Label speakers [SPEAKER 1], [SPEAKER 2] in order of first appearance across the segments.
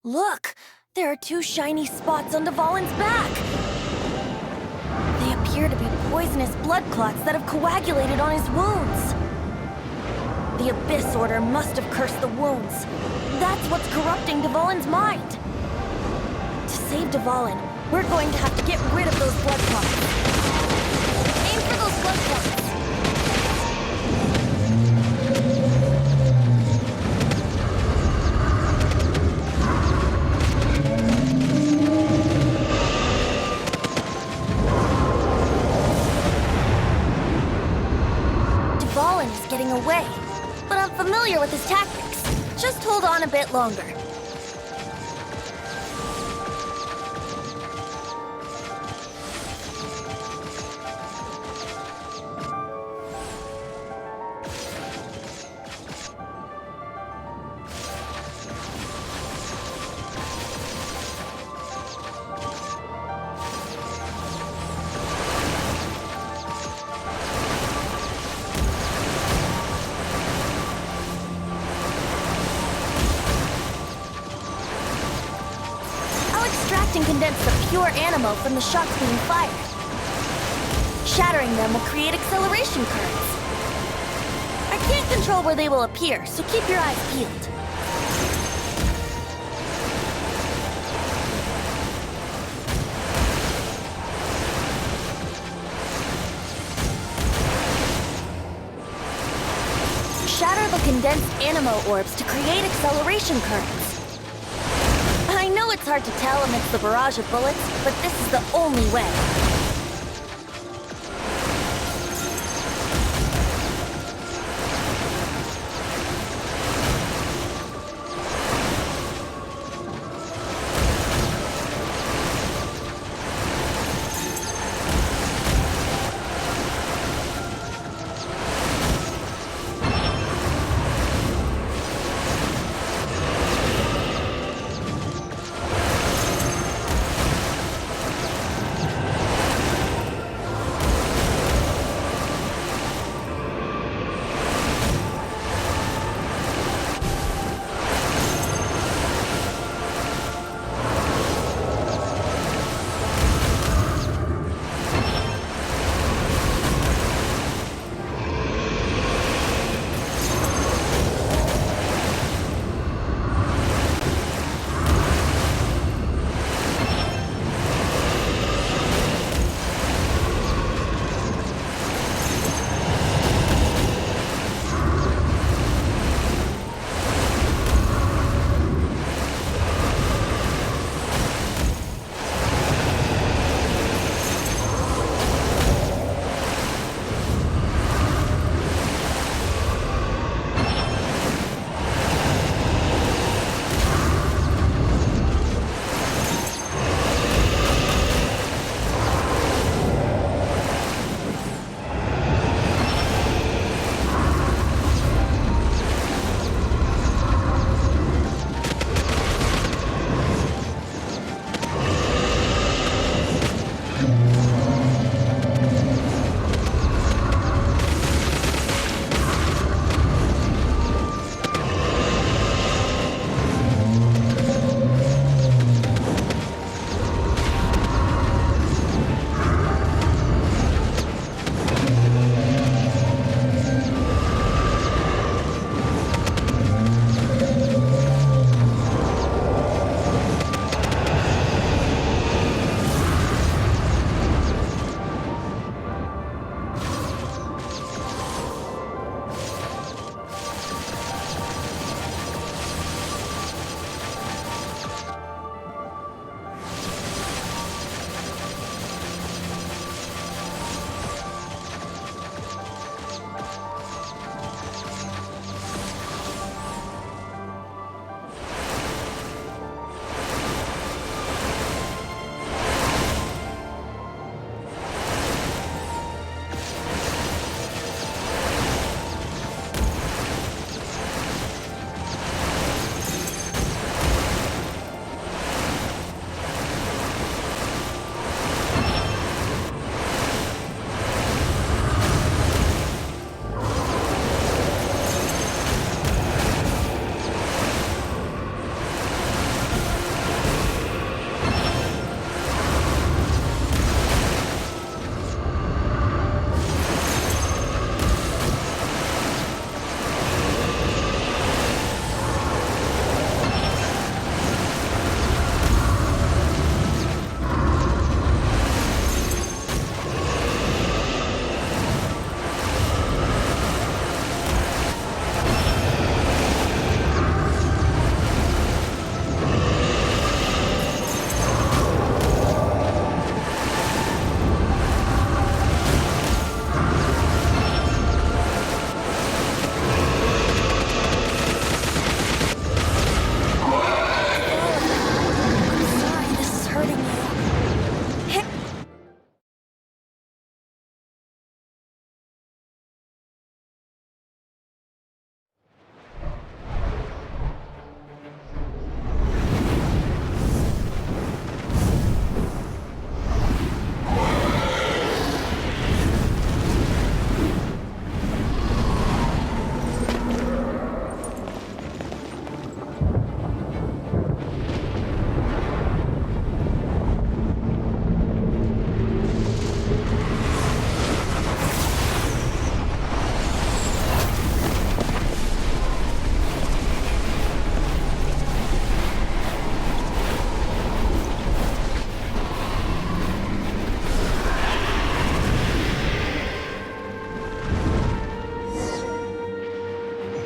[SPEAKER 1] Look! There are two shiny spots on Dvalin's back! They appear to be poisonous blood clots that have coagulated on his wounds. The Abyss Order must have cursed the wounds. That's what's corrupting Dvalin's mind. To save Dvalin, we're going to have to get rid of those blood clots. Aim for those blood clots. Dvalin is getting away, but I'm familiar with his tactics. Just hold on a bit longer. And condense the pure animo from the shots being fired. Shattering them will create acceleration currents. I can't control where they will appear, so keep your eyes peeled. Shatter the condensed animo orbs to create acceleration currents. I know it's hard to tell amidst the barrage of bullets, but this is the only way.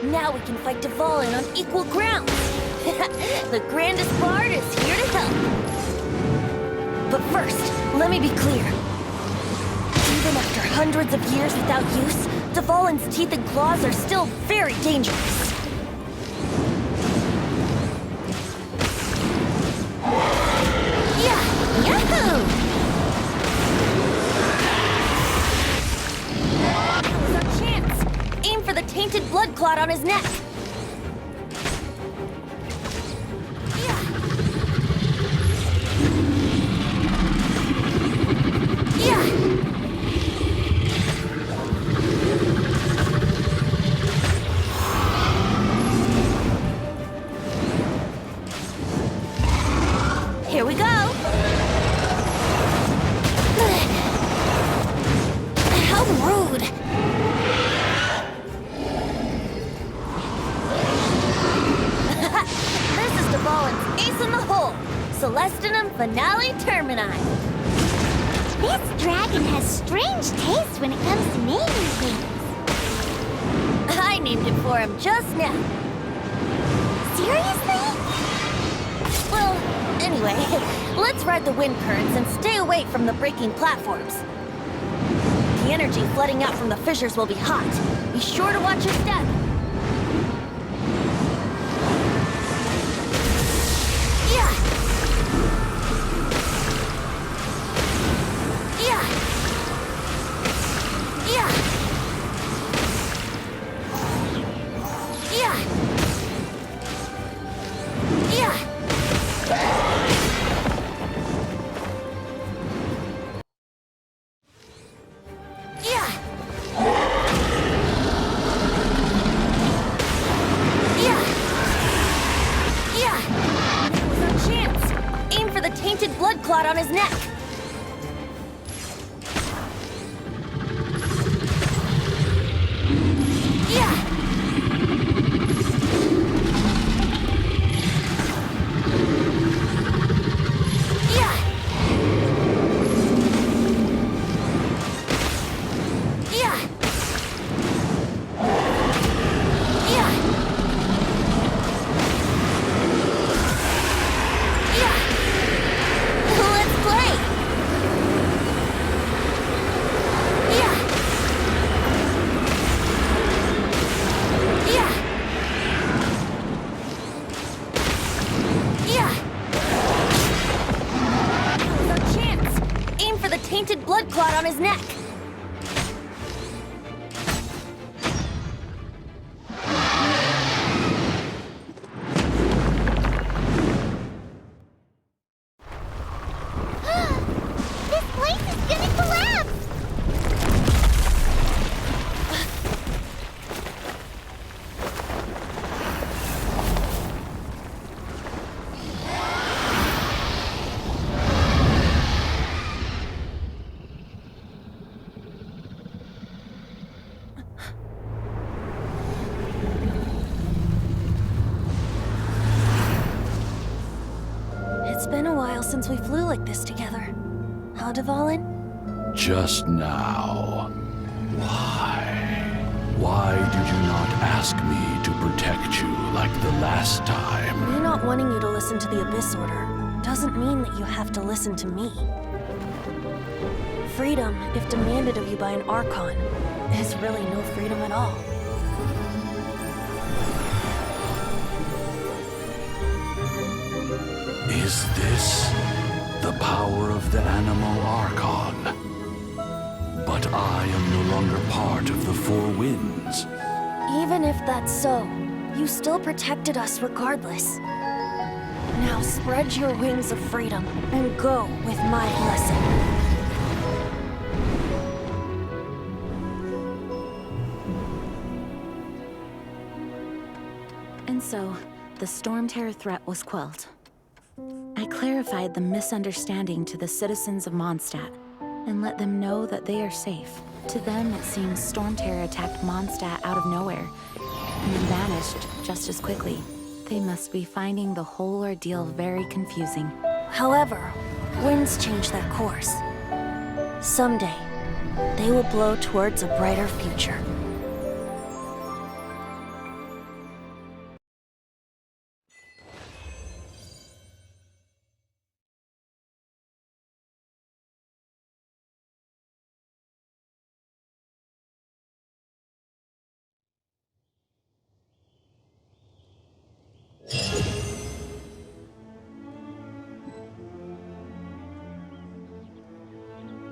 [SPEAKER 1] Now we can fight Dvalin on equal ground. The grandest bard is here to help. But first, let me be clear. Even after hundreds of years without use, Dvalin's teeth and claws are still very dangerous. Yeah! Yahoo! That was our chance! Aim for the tainted blood clot on his neck! Yeah! Yeah! Here we go! How rude! This is Dvalin's ace in the hole! Celestinum Finale Termini!
[SPEAKER 2] This dragon has strange taste when it comes to naming things.
[SPEAKER 1] I named it for him just now.
[SPEAKER 2] Seriously?
[SPEAKER 1] Well, anyway, let's ride the wind currents and stay away from the breaking platforms. The energy flooding out from the fissures will be hot. Be sure to watch your step. Yeah! Yeah! Yeah! Yeah! Yeah! Yeah! Yeah! Yeah! That was our chance! Aim for the tainted blood clot on his neck! Yeah! Yeah! Yeah! Yeah! Yeah! Let's play! Yeah! Yeah! Yeah! That was our chance! Aim for the tainted blood clot on his neck!
[SPEAKER 2] This place is gonna collapse!
[SPEAKER 1] It's been a while since we flew like this together. Huh, Dvalin?
[SPEAKER 3] Just now. Why? Why did you not ask me to protect you like the last time?
[SPEAKER 1] Me not wanting you to listen to the Abyss Order doesn't mean that you have to listen to me. Freedom, if demanded of you by an Archon, is really no freedom at all.
[SPEAKER 3] Is this the power of the Animal Archon? But I am no longer part of the Four Winds.
[SPEAKER 1] Even if that's so, you still protected us regardless. Now spread your wings of freedom and go with my blessing.
[SPEAKER 4] And so, the Storm Terror threat was quelled. I clarified the misunderstanding to the citizens of Mondstadt and let them know that they are safe. To them, it seems Storm Terror attacked Mondstadt out of nowhere and then vanished just as quickly. They must be finding the whole ordeal very confusing.
[SPEAKER 1] However, winds change their course. Someday, they will blow towards a brighter future.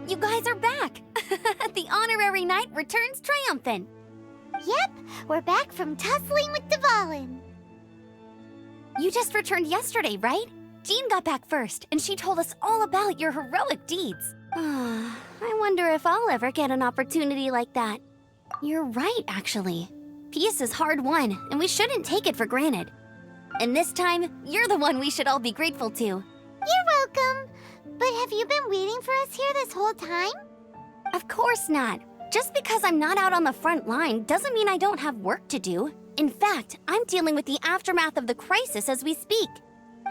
[SPEAKER 5] You guys are back! The honorary knight returns triumphant!
[SPEAKER 2] Yep, we're back from tussling with Dvalin.
[SPEAKER 5] You just returned yesterday, right? Jean got back first, and she told us all about your heroic deeds. I wonder if I'll ever get an opportunity like that. You're right, actually. Peace is hard won, and we shouldn't take it for granted. And this time, you're the one we should all be grateful to.
[SPEAKER 2] You're welcome. But have you been waiting for us here this whole time?
[SPEAKER 5] Of course not. Just because I'm not out on the front line doesn't mean I don't have work to do. In fact, I'm dealing with the aftermath of the crisis as we speak.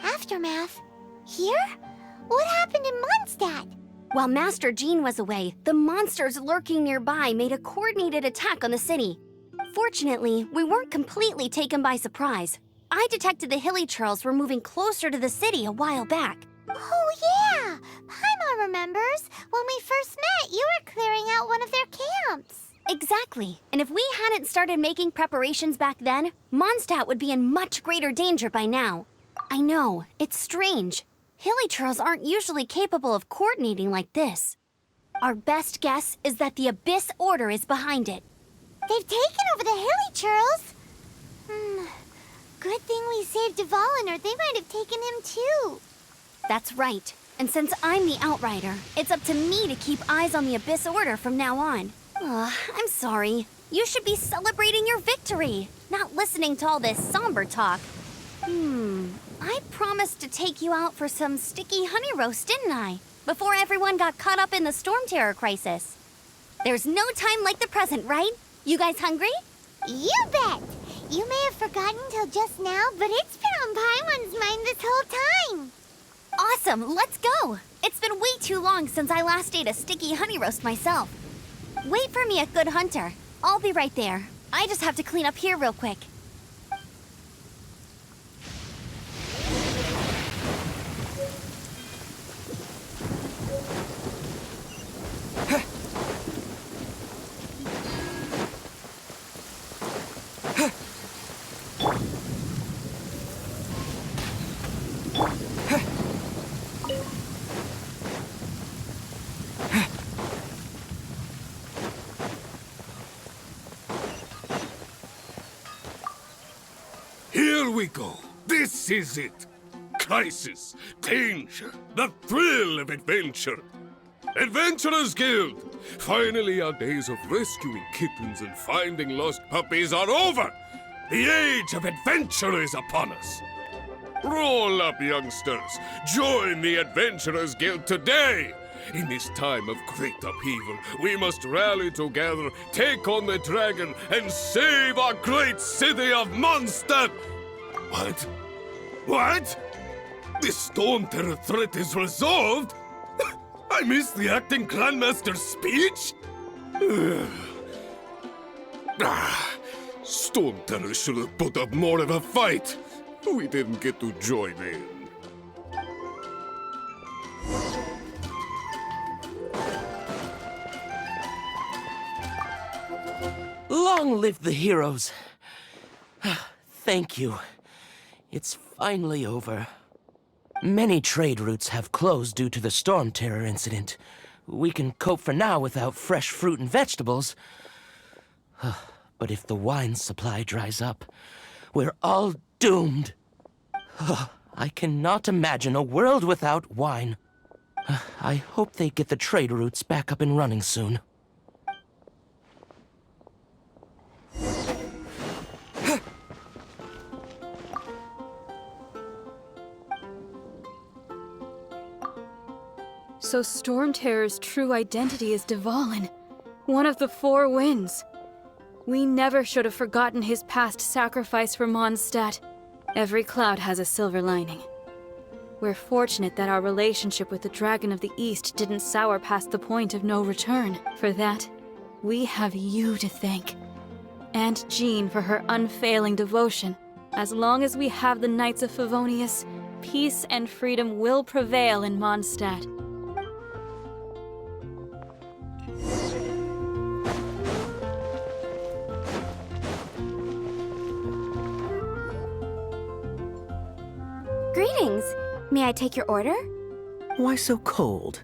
[SPEAKER 2] Aftermath? Here? What happened in Mondstadt?
[SPEAKER 5] While Master Jean was away, the monsters lurking nearby made a coordinated attack on the city. Fortunately, we weren't completely taken by surprise. I detected the Hilly Churls were moving closer to the city a while back.
[SPEAKER 2] Oh yeah! Paimon remembers. When we first met, you were clearing out one of their camps.
[SPEAKER 5] Exactly. And if we hadn't started making preparations back then, Mondstadt would be in much greater danger by now. I know, it's strange. Hilly Churls aren't usually capable of coordinating like this. Our best guess is that the Abyss Order is behind it.
[SPEAKER 2] They've taken over the Hilly Churls? Good thing we saved Dvalin, or they might have taken him too.
[SPEAKER 5] That's right. And since I'm the Outrider, it's up to me to keep eyes on the Abyss Order from now on. I'm sorry. You should be celebrating your victory, not listening to all this somber talk. I promised to take you out for some sticky honey roast, didn't I? Before everyone got caught up in the Storm Terror crisis. There's no time like the present, right? You guys hungry?
[SPEAKER 2] You bet! You may have forgotten till just now, but it's been on Paimon's mind this whole time.
[SPEAKER 5] Awesome, let's go! It's been way too long since I last ate a sticky honey roast myself. Wait for me at Good Hunter. I'll be right there. I just have to clean up here real quick.
[SPEAKER 6] Here we go. This is it. Crisis, danger, the thrill of adventure. Adventurers Guild! Finally, our days of rescuing kittens and finding lost puppies are over! The age of adventure is upon us! Roll up, youngsters! Join the Adventurers Guild today! In this time of great upheaval, we must rally together, take on the dragon, and save our great city of Mondstadt! What? What? The Storm Terror threat is resolved? I missed the acting Grandmaster's speech? Storm Terror should have put up more of a fight. We didn't get to join in.
[SPEAKER 7] Long live the heroes. Thank you. It's finally over. Many trade routes have closed due to the Storm Terror incident. We can cope for now without fresh fruit and vegetables. But if the wine supply dries up, we're all doomed. I cannot imagine a world without wine. I hope they get the trade routes back up and running soon.
[SPEAKER 8] So Storm Terror's true identity is Dvalin, one of the Four Winds. We never should have forgotten his past sacrifice for Mondstadt. Every cloud has a silver lining. We're fortunate that our relationship with the Dragon of the East didn't sour past the point of no return. For that, we have you to thank. And Jean for her unfailing devotion. As long as we have the Knights of Favonius, peace and freedom will prevail in Mondstadt.
[SPEAKER 5] Greetings. May I take your order?
[SPEAKER 7] Why so cold?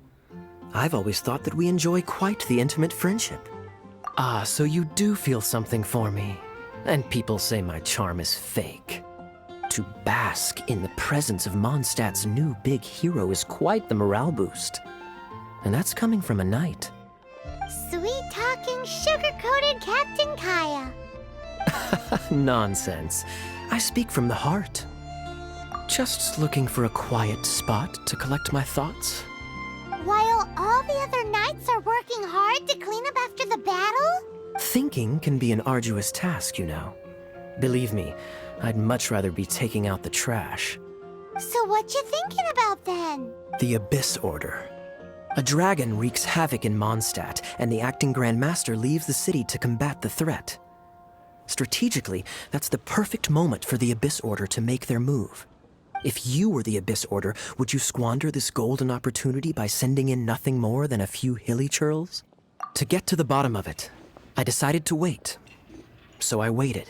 [SPEAKER 9] I've always thought that we enjoy quite the intimate friendship. Ah, so you do feel something for me. And people say my charm is fake. To bask in the presence of Mondstadt's new big hero is quite the morale boost. And that's coming from a knight.
[SPEAKER 2] Sweet-talking, sugar-coated Captain Kaya.
[SPEAKER 9] Nonsense. I speak from the heart. Just looking for a quiet spot to collect my thoughts.
[SPEAKER 2] While all the other knights are working hard to clean up after the battle?
[SPEAKER 9] Thinking can be an arduous task, you know. Believe me, I'd much rather be taking out the trash.
[SPEAKER 2] So what you thinking about then?
[SPEAKER 9] The Abyss Order. A dragon wreaks havoc in Mondstadt, and the acting Grand Master leaves the city to combat the threat. Strategically, that's the perfect moment for the Abyss Order to make their move. If you were the Abyss Order, would you squander this golden opportunity by sending in nothing more than a few hilly churls? To get to the bottom of it, I decided to wait. So I waited,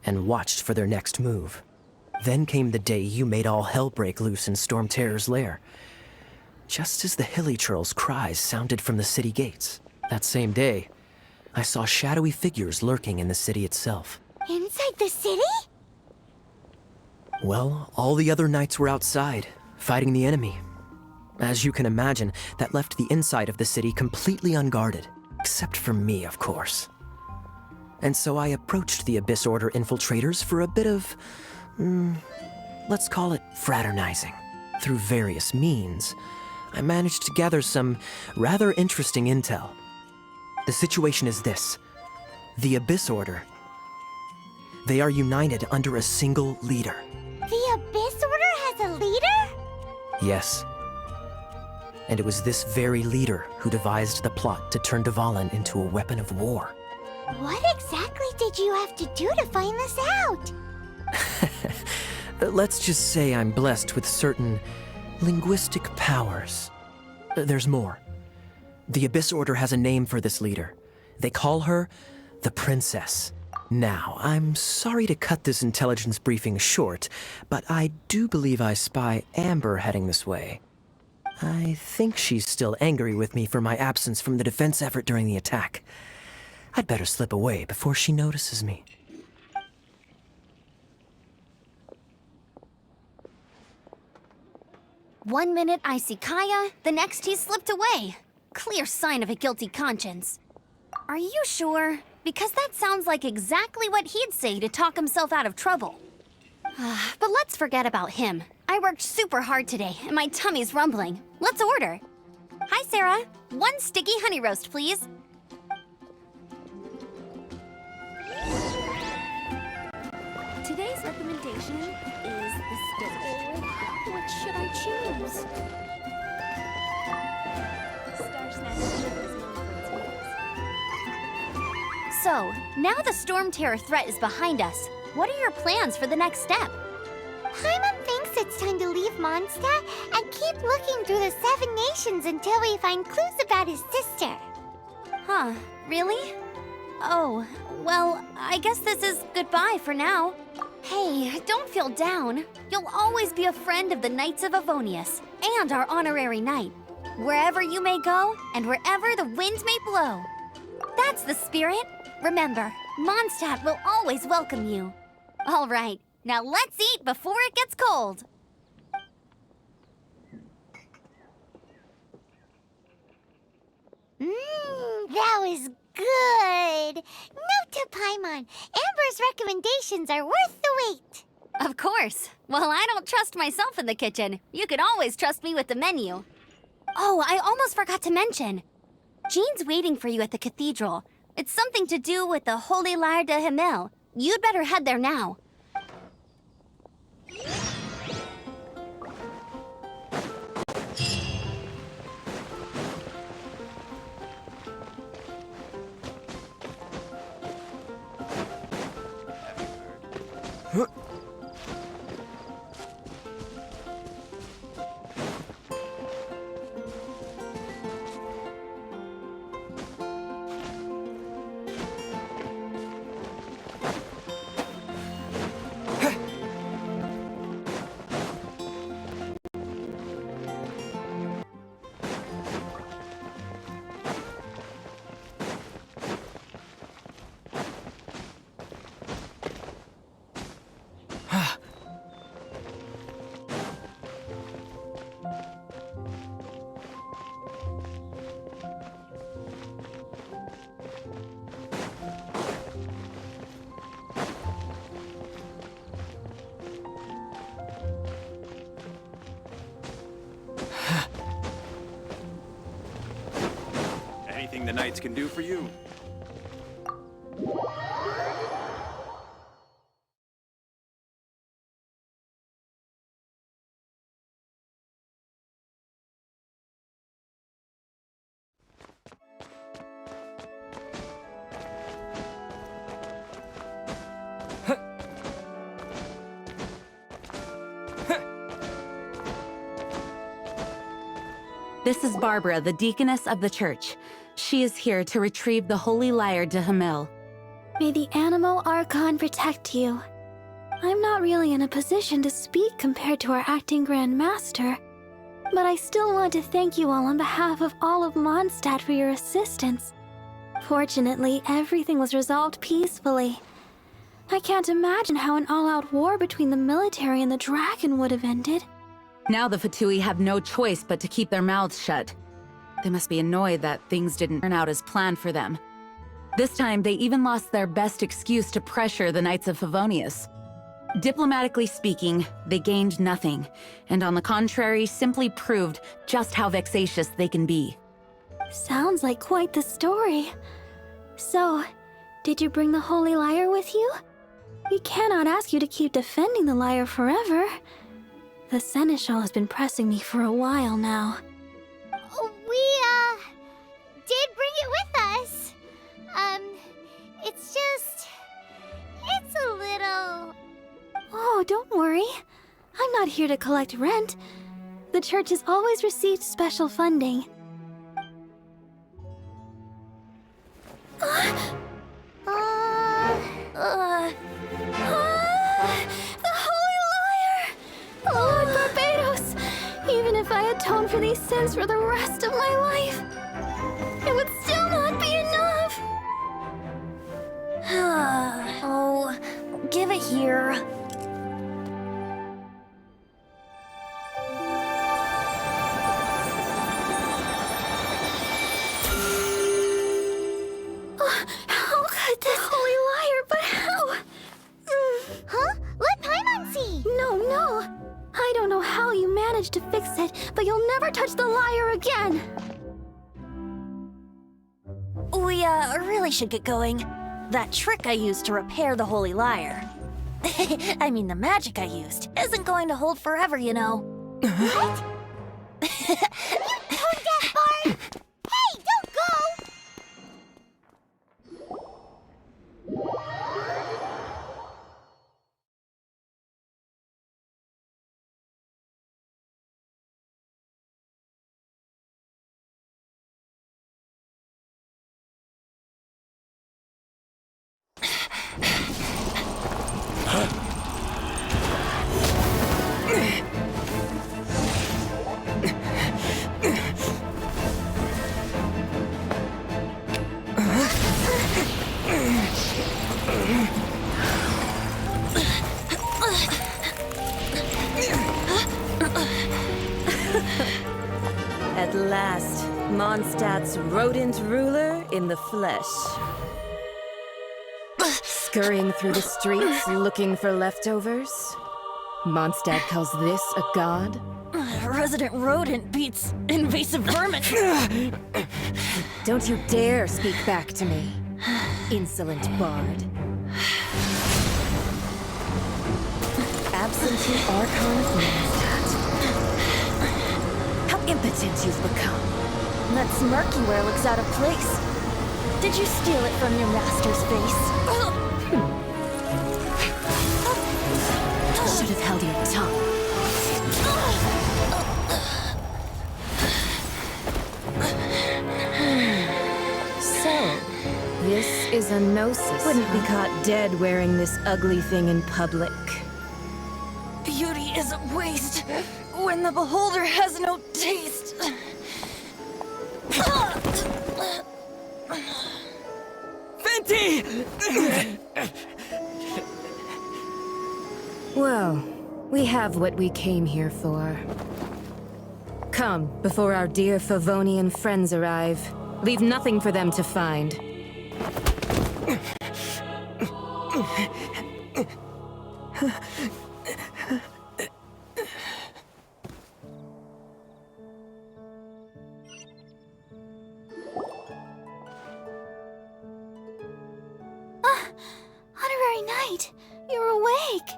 [SPEAKER 9] and watched for their next move. Then came the day you made all hell break loose in Storm Terror's lair. Just as the hilly churls' cries sounded from the city gates. That same day, I saw shadowy figures lurking in the city itself.
[SPEAKER 2] Inside the city?
[SPEAKER 9] Well, all the other knights were outside, fighting the enemy. As you can imagine, that left the inside of the city completely unguarded. Except for me, of course. And so I approached the Abyss Order infiltrators for a bit of, let's call it fraternizing. Through various means, I managed to gather some rather interesting intel. The situation is this. The Abyss Order. They are united under a single leader.
[SPEAKER 2] The Abyss Order has a leader?
[SPEAKER 9] Yes. And it was this very leader who devised the plot to turn Dvalin into a weapon of war.
[SPEAKER 2] What exactly did you have to do to find this out?
[SPEAKER 9] Let's just say I'm blessed with certain linguistic powers. There's more. The Abyss Order has a name for this leader. They call her the Princess. Now, I'm sorry to cut this intelligence briefing short, but I do believe I spy Amber heading this way. I think she's still angry with me for my absence from the defense effort during the attack. I'd better slip away before she notices me.
[SPEAKER 5] One minute I see Kaya, the next he slipped away. Clear sign of a guilty conscience. Are you sure? Because that sounds like exactly what he'd say to talk himself out of trouble. But let's forget about him. I worked super hard today, and my tummy's rumbling. Let's order. Hi, Sarah. 1 sticky honey roast, please. Today's recommendation is the stick. What should I choose? Star Snack is known for its meals. So, now the Storm Terror threat is behind us. What are your plans for the next step?
[SPEAKER 2] Paimon thinks it's time to leave Mondstadt and keep looking through the 7 nations until we find clues about his sister.
[SPEAKER 5] Huh, really? Oh, well, I guess this is goodbye for now. Hey, don't feel down. You'll always be a friend of the Knights of Avonius and our honorary knight. Wherever you may go and wherever the wind may blow. That's the spirit. Remember, Mondstadt will always welcome you. All right, now let's eat before it gets cold.
[SPEAKER 2] That was good. Note to Paimon, Amber's recommendations are worth the wait.
[SPEAKER 5] Of course. Well, I don't trust myself in the kitchen. You can always trust me with the menu. Oh, I almost forgot to mention. Jean's waiting for you at the cathedral. It's something to do with the Holy Lyre de Himmel. You'd better head there now.
[SPEAKER 10] anything the knights can do for you.
[SPEAKER 4] This is Barbara, the deaconess of the church. She is here to retrieve the Holy Lyre to Hamil.
[SPEAKER 2] May the Animo Archon protect you. I'm not really in a position to speak compared to our acting Grand Master, but I still want to thank you all on behalf of all of Mondstadt for your assistance. Fortunately, everything was resolved peacefully. I can't imagine how an all-out war between the military and the dragon would have ended.
[SPEAKER 4] Now the Fatui have no choice but to keep their mouths shut. They must be annoyed that things didn't turn out as planned for them. This time, they even lost their best excuse to pressure the Knights of Favonius. Diplomatically speaking, they gained nothing, and on the contrary, simply proved just how vexatious they can be.
[SPEAKER 2] Sounds like quite the story. So, did you bring the Holy Lyre with you? We cannot ask you to keep defending the lyre forever. The Seneschal has been pressing me for a while now.
[SPEAKER 11] We, did bring it with us. It's a little...
[SPEAKER 2] Oh, don't worry. I'm not here to collect rent. The church has always received special funding. The Holy Lyre! Lord Barbados! Even if I atoned for these sins for the rest of my life, it would still not be enough!
[SPEAKER 1] Oh, give it here.
[SPEAKER 2] How could this Holy Lyre, but how?
[SPEAKER 11] Huh? Let Paimon see!
[SPEAKER 2] No. I don't know how you managed to fix it, but you'll never touch the lyre again!
[SPEAKER 1] We, really should get going. That trick I used to repair the Holy Lyre. I mean, the magic I used isn't going to hold forever, you know.
[SPEAKER 11] What? You tone-deaf bard! Hey, don't go!
[SPEAKER 12] At last, Mondstadt's rodent ruler in the flesh. Scurrying through the streets looking for leftovers? Mondstadt calls this a god?
[SPEAKER 1] Resident rodent beats invasive vermin.
[SPEAKER 12] Don't you dare speak back to me, insolent bard. Absentee Archon of Mondstadt. How impotent you've become.
[SPEAKER 1] That smirky wear looks out of place. Did you steal it from your master's face?
[SPEAKER 12] Should have held your tongue. So, this is a gnosis. Wouldn't be caught dead wearing this ugly thing in public.
[SPEAKER 1] Beauty isn't waste when the beholder has no taste.
[SPEAKER 7] Fenty!
[SPEAKER 12] Well, we have what we came here for. Come, before our dear Favonian friends arrive. Leave nothing for them to find.
[SPEAKER 2] You're awake.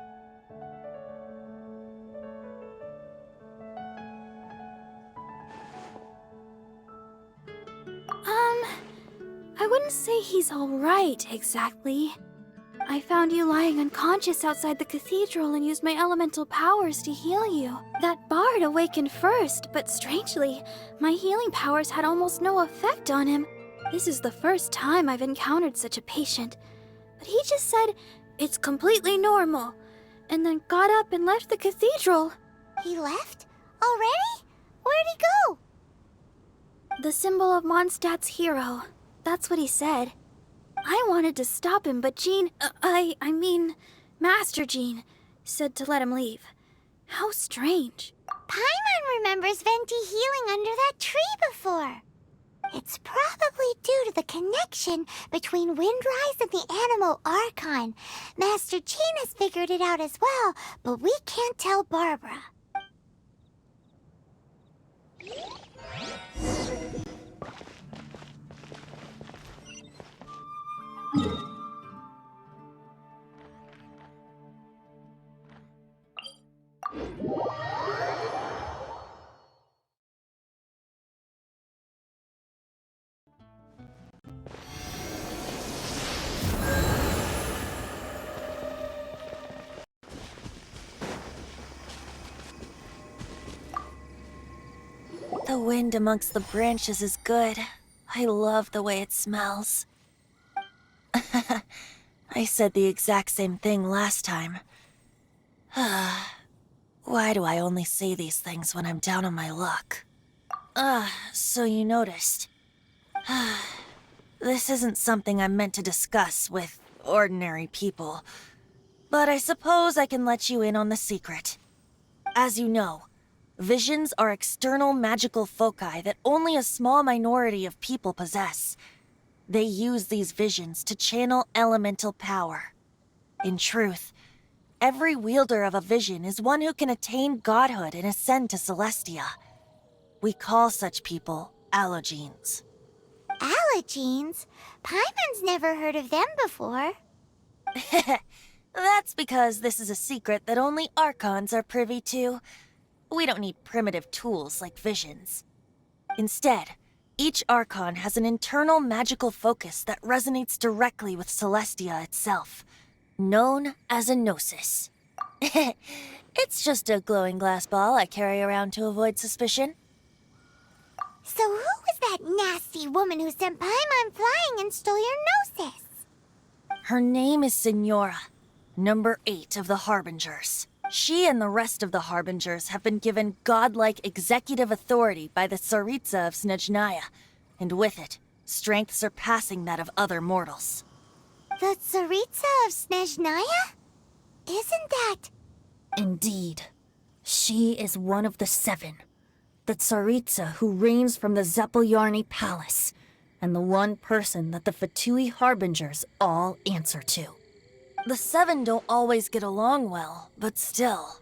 [SPEAKER 2] I wouldn't say he's alright, exactly. I found you lying unconscious outside the cathedral and used my elemental powers to heal you. That bard awakened first, but strangely, my healing powers had almost no effect on him. This is the first time I've encountered such a patient. But he just said, it's completely normal, and then got up and left the cathedral.
[SPEAKER 11] He left? Already? Where'd he go?
[SPEAKER 2] The symbol of Mondstadt's hero. That's what he said. I wanted to stop him, but Jean, I mean, Master Jean, said to let him leave. How strange.
[SPEAKER 11] Paimon remembers Venti healing under that tree before. It's probably due to the connection between Windrise and the Animal Archon. Master Jean has figured it out as well, but we can't tell Barbara.
[SPEAKER 1] The wind amongst the branches is good. I love the way it smells. I said the exact same thing last time. Why do I only say these things when I'm down on my luck? So you noticed. This isn't something I'm meant to discuss with ordinary people, but I suppose I can let you in on the secret. As you know, visions are external magical foci that only a small minority of people possess. They use these visions to channel elemental power. In truth, every wielder of a vision is one who can attain godhood and ascend to Celestia. We call such people allogenes.
[SPEAKER 11] Allogenes? Paimon's never heard of them before.
[SPEAKER 1] That's because this is a secret that only Archons are privy to. We don't need primitive tools like visions. Instead, each Archon has an internal magical focus that resonates directly with Celestia itself, known as a gnosis. It's just a glowing glass ball I carry around to avoid suspicion.
[SPEAKER 11] So who was that nasty woman who sent Paimon flying and stole your gnosis?
[SPEAKER 1] Her name is Signora, number 8 of the Harbingers. She and the rest of the Harbingers have been given godlike executive authority by the Tsaritsa of Snezhnaya, and with it, strength surpassing that of other mortals.
[SPEAKER 11] The Tsaritsa of Snezhnaya? Isn't that...
[SPEAKER 1] Indeed. She is one of the 7. The Tsaritsa who reigns from the Zeppeljárny Palace, and the one person that the Fatui Harbingers all answer to. The 7 don't always get along well, but still.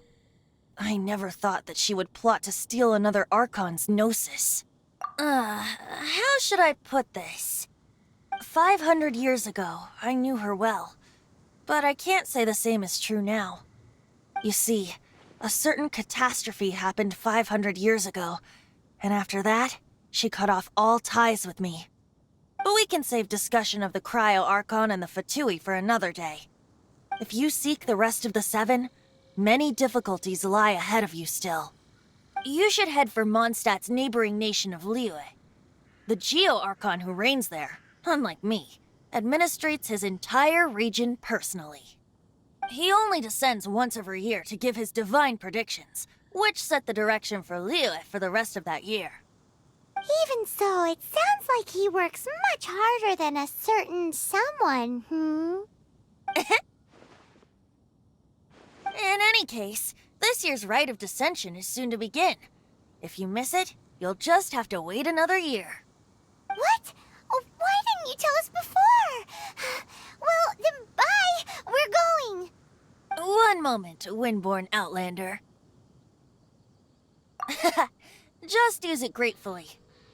[SPEAKER 1] I never thought that she would plot to steal another Archon's gnosis. How should I put this? 500 years ago, I knew her well, but I can't say the same is true now. You see, a certain catastrophe happened 500 years ago, and after that, she cut off all ties with me. But we can save discussion of the Cryo Archon and the Fatui for another day. If you seek the rest of the 7, many difficulties lie ahead of you still. You should head for Mondstadt's neighboring nation of Liyue. The Geo-Archon who reigns there, unlike me, administrates his entire region personally. He only descends once every year to give his divine predictions, which set the direction for Liyue for the rest of that year.
[SPEAKER 11] Even so, it sounds like he works much harder than a certain someone,
[SPEAKER 1] In any case, this year's Rite of Descension is soon to begin. If you miss it, you'll just have to wait another year.
[SPEAKER 11] What? Oh, why didn't you tell us before? Well, then bye! We're going!
[SPEAKER 1] One moment, Windborn Outlander. Just use it gratefully.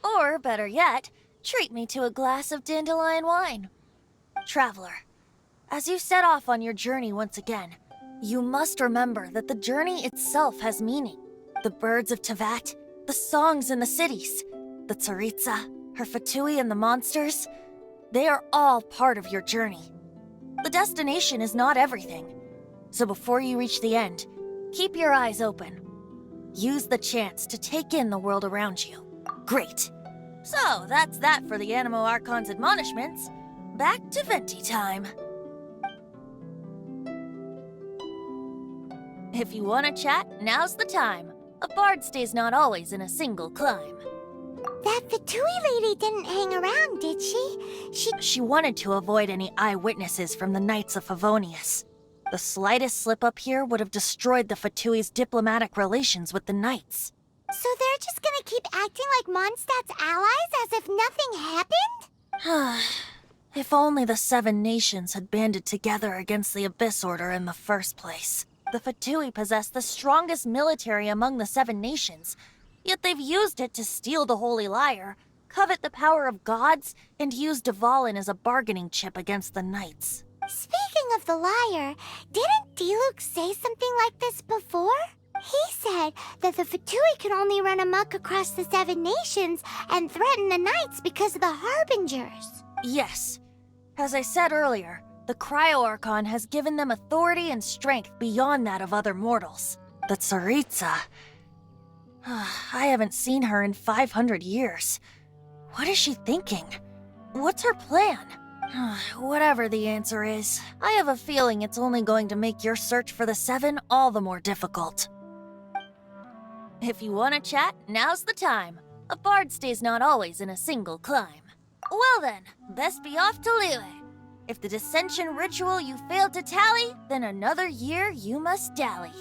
[SPEAKER 1] Or, better yet, treat me to a glass of dandelion wine. Traveler, As you set off on your journey once again, you must remember that the journey itself has meaning. The birds of Tevat, the songs in the cities, the Tsaritsa, her Fatui and the monsters, they are all part of your journey. The destination is not everything. So before you reach the end, keep your eyes open. Use the chance to take in the world around you. Great. So that's that for the Animo Archon's admonishments. Back to Venti time. If you want to chat, now's the time. A bard stays not always in a single climb.
[SPEAKER 11] That Fatui lady didn't hang around, did she?
[SPEAKER 1] She wanted to avoid any eyewitnesses from the Knights of Favonius. The slightest slip up here would have destroyed the Fatui's diplomatic relations with the Knights.
[SPEAKER 11] So they're just gonna keep acting like Mondstadt's allies as if nothing happened?
[SPEAKER 1] If only the Seven Nations had banded together against the Abyss Order in the first place. The Fatui possess the strongest military among the Seven Nations, yet they've used it to steal the Holy Lyre, covet the power of gods, and use Dvalin as a bargaining chip against the Knights.
[SPEAKER 11] Speaking of the lyre, didn't Diluc say something like this before? He said that the Fatui can only run amok across the Seven Nations and threaten the Knights because of the Harbingers.
[SPEAKER 1] Yes. As I said earlier, the Cryo-Archon has given them authority and strength beyond that of other mortals. The Tsaritsa... I haven't seen her in 500 years. What is she thinking? What's her plan? Whatever the answer is, I have a feeling it's only going to make your search for the Seven all the more difficult. If you want to chat, now's the time. A bard stays not always in a single climb. Well then, best be off to Liyue. If the dissension ritual you failed to tally, then another year you must dally.